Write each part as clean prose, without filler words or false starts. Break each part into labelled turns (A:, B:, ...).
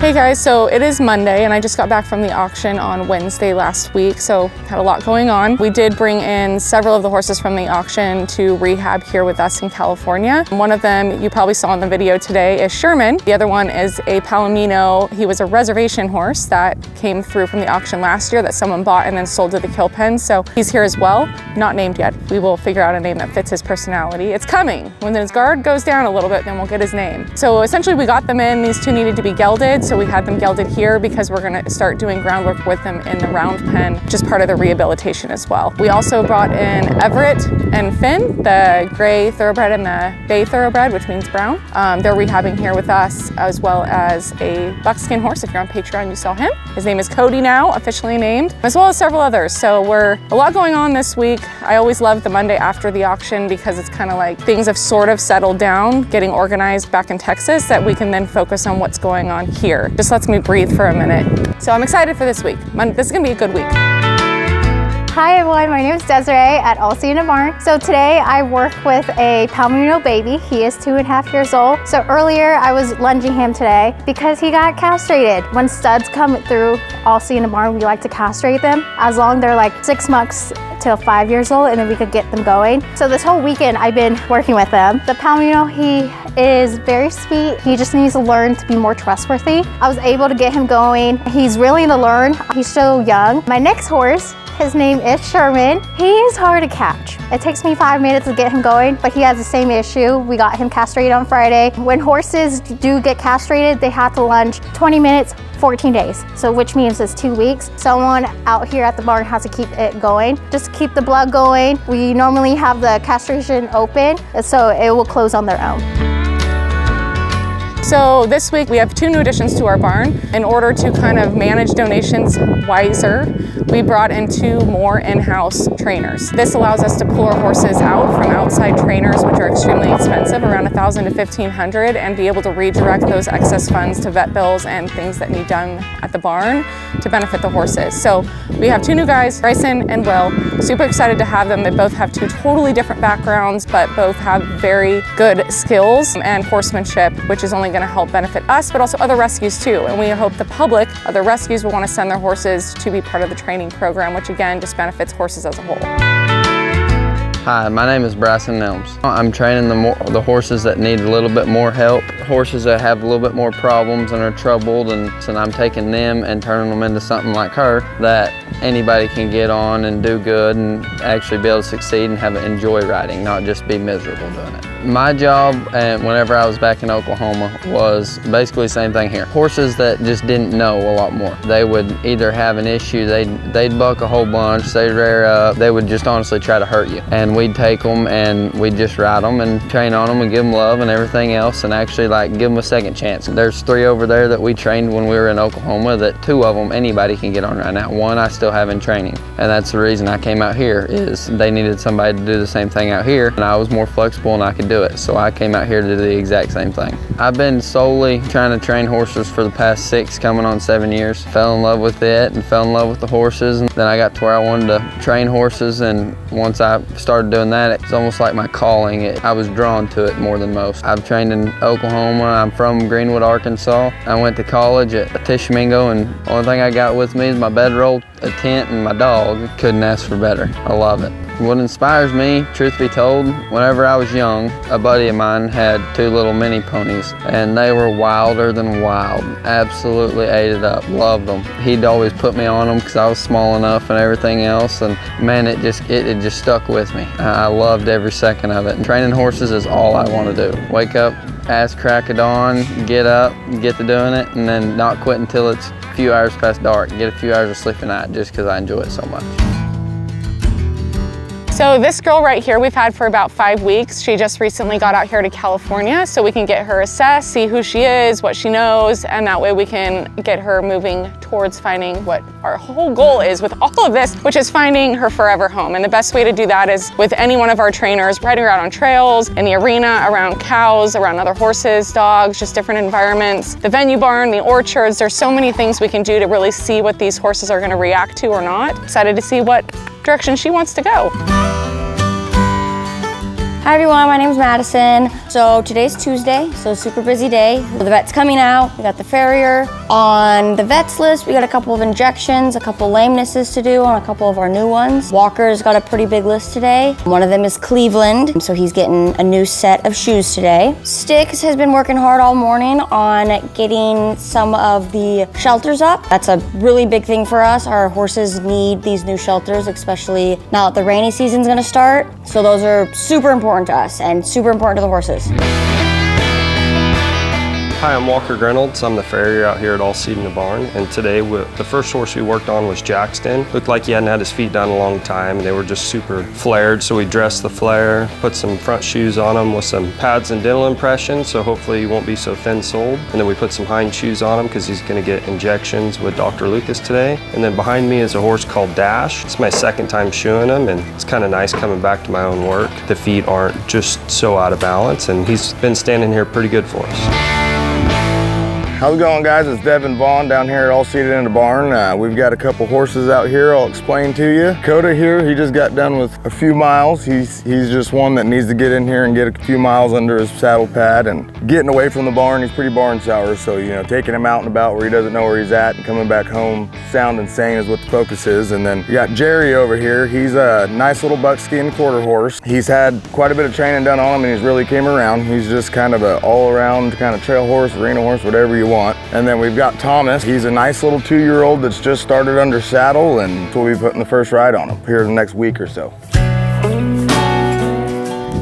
A: Hey guys, so it is Monday and I just got back from the auction on Wednesday last week, so had a lot going on. We did bring in several of the horses from the auction to rehab here with us in California. One of them you probably saw in the video today is Sherman. The other one is a Palomino. He was a reservation horse that came through from the auction last year that someone bought and then sold to the kill pen, so he's here as well. Not named yet. We will figure out a name that fits his personality. It's coming. When his guard goes down a little bit, then we'll get his name. So essentially we got them in. These two needed to be gelded, so we had them gelded here because we're going to start doing groundwork with them in the round pen, which is part of the rehabilitation as well. We also brought in Everett and Finn, the gray thoroughbred and the bay thoroughbred, which means brown. They're rehabbing here with us, as well as a buckskin horse. If you're on Patreon, you saw him. His name is Cody now, officially named, as well as several others. So we're a lot going on this week. I always love the Monday after the auction because it's kind of like things have sort of settled down, getting organized back in Texas, that we can then focus on what's going on here. Just lets me breathe for a minute. So I'm excited for this week. This is gonna be a good week.
B: Hi everyone, my name is Desiree at All See in a Barn. So today I work with a Palomino baby. He is 2.5 years old. So earlier I was lunging him today because he got castrated. When studs come through All See in a Barn, we like to castrate them as long as they're like 6 months till 5 years old, and then we could get them going. So this whole weekend I've been working with them. The Palomino, he is very sweet. He just needs to learn to be more trustworthy. I was able to get him going. He's willing to learn. He's so young. My next horse, his name is Sherman. He is hard to catch. It takes me 5 minutes to get him going, but he has the same issue. We got him castrated on Friday. When horses do get castrated, they have to lunge 20 minutes, 14 days. So which means it's 2 weeks. Someone out here at the barn has to keep it going. Just keep the blood going. We normally have the castration open, so it will close on their own.
A: So this week we have 2 new additions to our barn. In order to kind of manage donations wiser, we brought in 2 more in-house trainers. This allows us to pull our horses out from outside trainers, which are extremely expensive, around $1,000 to $1,500, and be able to redirect those excess funds to vet bills and things that need done at the barn to benefit the horses. So we have 2 new guys, Bryson and Will. Super excited to have them. They both have 2 totally different backgrounds, but both have very good skills and horsemanship, which is only going to help benefit us, but also other rescues too. And we hope the public, other rescues, will want to send their horses to be part of the training program, which again just benefits horses as a whole.
C: Hi, my name is Bryson Nelms. I'm training the horses that need a little bit more help, horses that have a little bit more problems and are troubled, and so I'm taking them and turning them into something like her that anybody can get on and do good and actually be able to succeed and enjoy riding, not just be miserable doing it. My job, and whenever I was back in Oklahoma, was basically the same thing here. Horses that just didn't know a lot more. They would either have an issue, they'd buck a whole bunch, they'd rear up, they would just honestly try to hurt you. And we'd take them and we'd just ride them and train on them and give them love and everything else, and actually like give them a second chance. There's 3 over there that we trained when we were in Oklahoma, that 2 of them anybody can get on right now. 1 I still have in training, and that's the reason I came out here, is they needed somebody to do the same thing out here, and I was more flexible and I could do it, so I came out here to do the exact same thing. I've been solely trying to train horses for the past 6, coming on 7 years. Fell in love with it and fell in love with the horses, and then I got to where I wanted to train horses, and once I started doing that, it's almost like my calling. I was drawn to it more than most. I've trained in Oklahoma. I'm from Greenwood, Arkansas. I went to college at Tishomingo, and the only thing I got with me is my bedroll, a tent, and my dog. Couldn't ask for better. I love it. What inspires me, truth be told, whenever I was young, a buddy of mine had 2 little mini ponies, and they were wilder than wild. Absolutely ate it up, loved them. He'd always put me on them because I was small enough and everything else, and man, it just stuck with me. I loved every second of it. And training horses is all I want to do. Wake up, ass crack of dawn, get up, get to doing it, and then not quit until it's a few hours past dark. Get a few hours of sleep a night just because I enjoy it so much.
A: So this girl right here we've had for about 5 weeks. She just recently got out here to California, so we can get her assessed, see who she is, what she knows, and that way we can get her moving towards finding what our whole goal is with all of this, which is finding her forever home. And the best way to do that is with any one of our trainers, riding around on trails, in the arena, around cows, around other horses, dogs, just different environments. The venue barn, the orchards, there's so many things we can do to really see what these horses are gonna react to or not. Excited to see what direction she wants to go.
D: Hi everyone, my name is Madison. So today's Tuesday, so super busy day. The vet's coming out, we got the farrier. On the vet's list, we got a couple of injections, a couple lamenesses to do on a couple of our new ones. Walker's got a pretty big list today. One of them is Cleveland, so he's getting a new set of shoes today. Sticks has been working hard all morning on getting some of the shelters up. That's a really big thing for us. Our horses need these new shelters, especially now that the rainy season's gonna start. So those are super important to us and super important to the horses.
E: Hi, I'm Walker Reynolds. I'm the farrier out here at All Seed in the Barn, and today the first horse we worked on was Jackson. Looked like he hadn't had his feet done a long time, and they were just super flared, so we dressed the flare, put some front shoes on him with some pads and dental impressions, so hopefully he won't be so thin-soled. And then we put some hind shoes on him because he's going to get injections with Dr. Lucas today. And then behind me is a horse called Dash. It's my second time shoeing him, and it's kind of nice coming back to my own work. The feet aren't just so out of balance, and he's been standing here pretty good for us.
F: How's it going, guys? It's Devin Vaughn down here at All Seated in the Barn. We've got a couple horses out here I'll explain to you. Coda here, he just got done with a few miles. He's just one that needs to get in here and get a few miles under his saddle pad and getting away from the barn. He's pretty barn sour, so you know, taking him out and about where he doesn't know where he's at and coming back home sound and sane is what the focus is. And then we got Jerry over here. He's a nice little buckskin quarter horse. He's had quite a bit of training done on him and he's really came around. He's just kind of an all-around kind of trail horse, arena horse, whatever you want. And then we've got Thomas. He's a nice little 2-year-old that's just started under saddle, and we'll be putting the first ride on him here in the next week or so.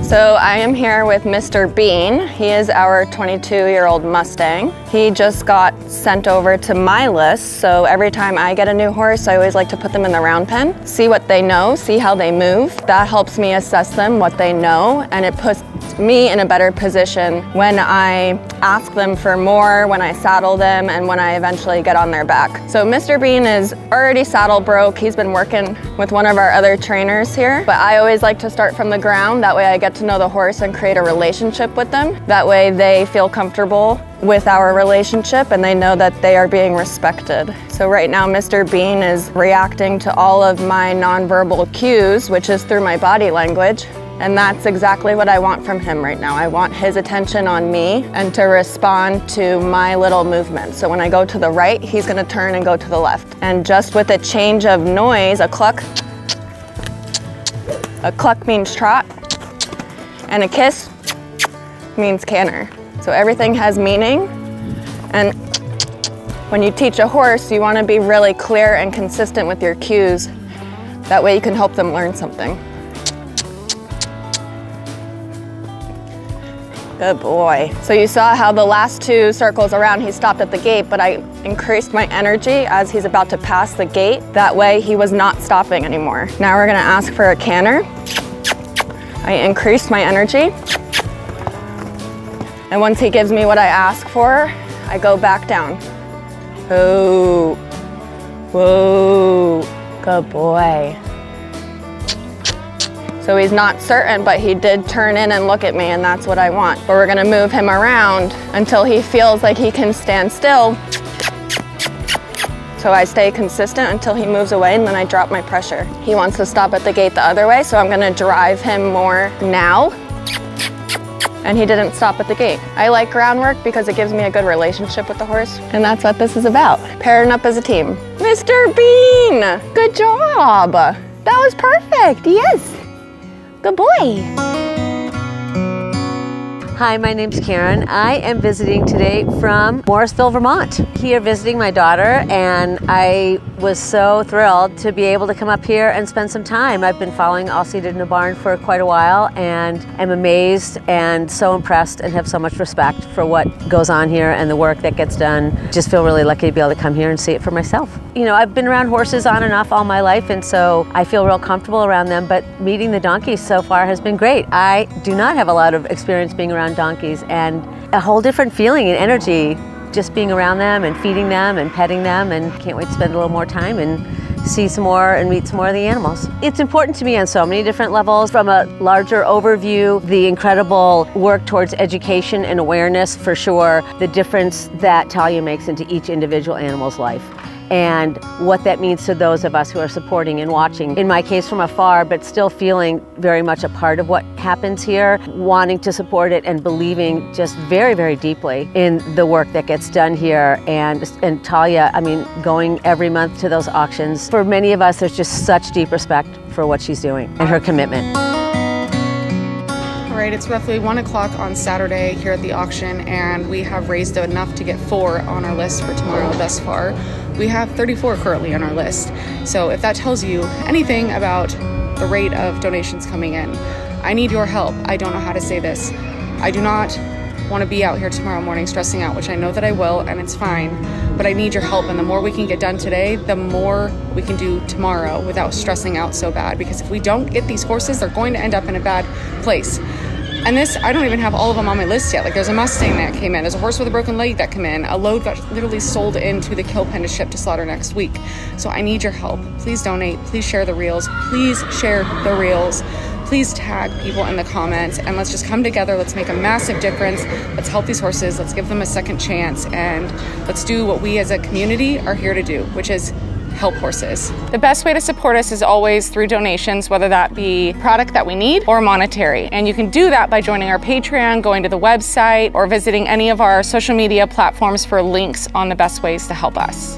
A: So I am here with Mr. Bean. He is our 22-year-old Mustang. He just got sent over to my list, so every time I get a new horse, I always like to put them in the round pen, see what they know, see how they move. That helps me assess them, what they know, and it puts me in a better position when I ask them for more, when I saddle them, and when I eventually get on their back. So Mr. Bean is already saddle broke. He's been working with one of our other trainers here, but I always like to start from the ground. That way I get to know the horse and create a relationship with them. That way they feel comfortable with our relationship and they know that they are being respected. So right now Mr. Bean is reacting to all of my nonverbal cues, which is through my body language. And that's exactly what I want from him right now. I want his attention on me and to respond to my little movements. So when I go to the right, he's gonna turn and go to the left. And just with a change of noise, a cluck means trot, and a kiss means canter. So everything has meaning. And when you teach a horse, you wanna be really clear and consistent with your cues. That way you can help them learn something. Good boy. So you saw how the last 2 circles around he stopped at the gate, but I increased my energy as he's about to pass the gate. That way he was not stopping anymore. Now we're gonna ask for a canter. I increased my energy. And once he gives me what I ask for, I go back down. Oh, whoa, good boy. So he's not certain, but he did turn in and look at me, and that's what I want. But we're gonna move him around until he feels like he can stand still. So I stay consistent until he moves away, and then I drop my pressure. He wants to stop at the gate the other way, so I'm gonna drive him more now. And he didn't stop at the gate. I like groundwork because it gives me a good relationship with the horse, and that's what this is about, pairing up as a team. Mr. Bean, good job. That was perfect, yes. Good boy.
G: Hi, my name's Karen. I am visiting today from Morrisville, Vermont. Here visiting my daughter, and I was so thrilled to be able to come up here and spend some time. I've been following All Seated in the Barn for quite a while and am amazed and so impressed and have so much respect for what goes on here and the work that gets done. Just feel really lucky to be able to come here and see it for myself. You know, I've been around horses on and off all my life, and so I feel real comfortable around them, but meeting the donkeys so far has been great. I do not have a lot of experience being around donkeys, and a whole different feeling and energy just being around them and feeding them and petting them, and can't wait to spend a little more time and see some more and meet some more of the animals. It's important to me on so many different levels. From a larger overview, the incredible work towards education and awareness, for sure, the difference that Talia makes into each individual animal's life. and what that means to those of us who are supporting and watching. In my case from afar, but still feeling very much a part of what happens here, wanting to support it and believing just very, very deeply in the work that gets done here. And Talia, I mean, going every month to those auctions. For many of us, there's just such deep respect for what she's doing and her commitment.
A: All right, it's roughly 1 o'clock on Saturday here at the auction, and we have raised enough to get 4 on our list for tomorrow thus far. We have 34 currently on our list. So if that tells you anything about the rate of donations coming in, I need your help. I don't know how to say this. I do not want to be out here tomorrow morning stressing out, which I know that I will, and it's fine, but I need your help. And the more we can get done today, the more we can do tomorrow without stressing out so bad. Because if we don't get these horses, they're going to end up in a bad place. And this, I don't even have all of them on my list yet. Like, there's a Mustang that came in, there's a horse with a broken leg that came in, a load got literally sold into the kill pen to ship to slaughter next week. So I need your help. Please donate, please share the reels, please share the reels. Please tag people in the comments, and let's just come together. Let's make a massive difference. Let's help these horses. Let's give them a second chance, and let's do what we as a community are here to do, which is help horses. The best way to support us is always through donations, whether that be product that we need or monetary. And you can do that by joining our Patreon, going to the website, or visiting any of our social media platforms for links on the best ways to help us.